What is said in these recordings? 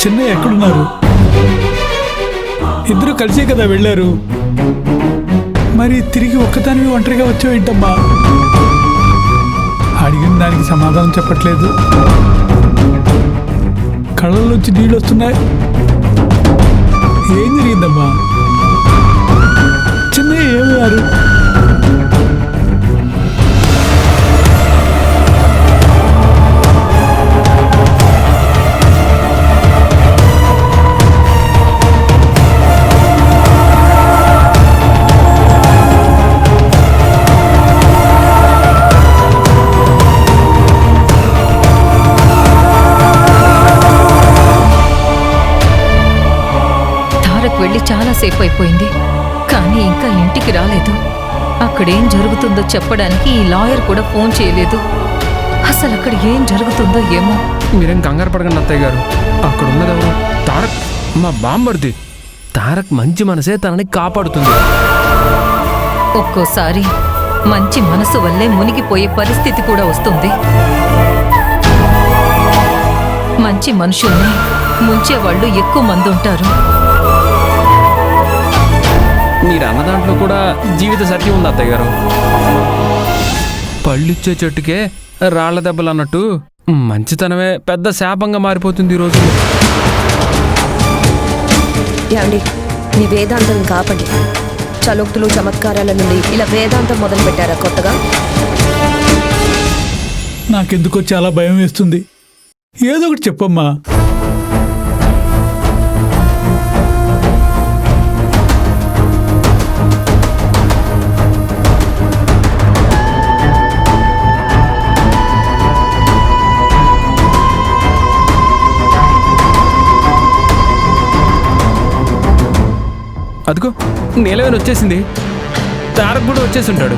చిన్నయ్య ఎక్కడున్నారు? ఇద్దరు కలిసే కదా వెళ్ళారు. మరి తిరిగి ఒక్కదానివి ఒంటరిగా వచ్చావేంటమ్మా? అడిగిన దానికి సమాధానం చెప్పట్లేదు. కళ్ళల్లోంచి నీళ్ళు వస్తున్నాయి. ఏం జరిగిందమ్మా? చిన్నయ్య ఏమయ్యారు? వెళ్ళి చాలాసేపు అయిపోయింది, కానీ ఇంకా ఇంటికి రాలేదు. అక్కడేం జరుగుతుందో చెప్పడానికి ఈ లాయర్ కూడా ఫోన్ చేయలేదు. అసలు అక్కడ ఏం జరుగుతుందో ఏమో. మీరేం కంగారు పడకండి అత్తయ్య గారు. అక్కడ ఉన్నదెవరు? తారక్, మా బామ్మర్ది. తారక్ మంచి మనసే తనని కాపాడుతుంది. ఒక్కోసారి మంచి మనసు వల్లే మునిగిపోయే పరిస్థితి కూడా వస్తుంది. మంచి మనుషుల్ని ముంచేవాళ్ళు ఎక్కువ మంది ఉంటారు. మీరు అన్న దాంట్లో కూడా జీవిత సత్యం ఉంది అత్తయ్య గారు. పళ్ళిచ్చే చెట్టుకే రాళ్ల దెబ్బలు అన్నట్టు మంచితనమే పెద్ద శాపంగా మారిపోతుంది ఈరోజు. ఏమండి, మీ వేదాంతం కాపండి. చలోక్తులు చమత్కారాల నుండి ఇలా వేదాంతం మొదలు పెట్టారా కొత్తగా? నాకెందుకో చాలా భయం వేస్తుంది. ఏదో ఒకటి చెప్పమ్మా. అదిగో నీలవేణి వచ్చేసింది. తారక్ కూడా వచ్చేసి ఉంటాడు.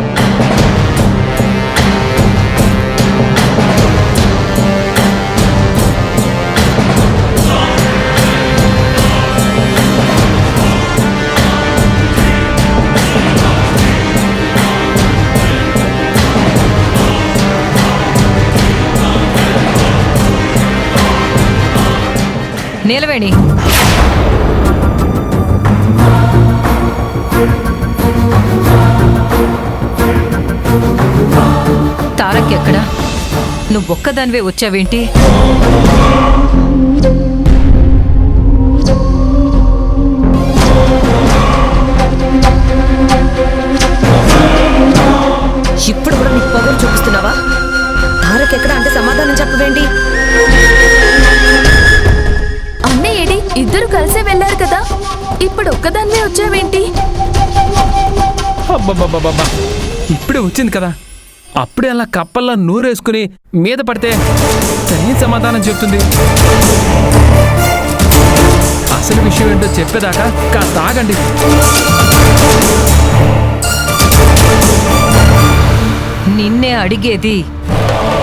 నీలవేణి, తారక్ ఎక్కడా? నువ్వొక్కదానివే వచ్చావేంటి? ఇప్పుడు కూడా నీకు పొగరు చూపిస్తున్నావా? తారక్ ఎక్కడ అంటే సమాధానం చెప్పవేంటి? అన్నయ్య ఏడి? ఇద్దరు కలిసే వెళ్ళారు కదా, ఇప్పుడు ఒక్కదాన్నే వచ్చావేంటి? అబ్బబ్బబ్బబ్బా, ఇప్పుడే వచ్చింది కదా, అప్పుడే అలా కప్పల్లా నూరేసుకుని మీద పడితే సరైన సమాధానం చెప్తుంది. అసలు విషయం ఏంటో చెప్పేదాకా కాస్త ఆగండి. నిన్నే అడిగేది.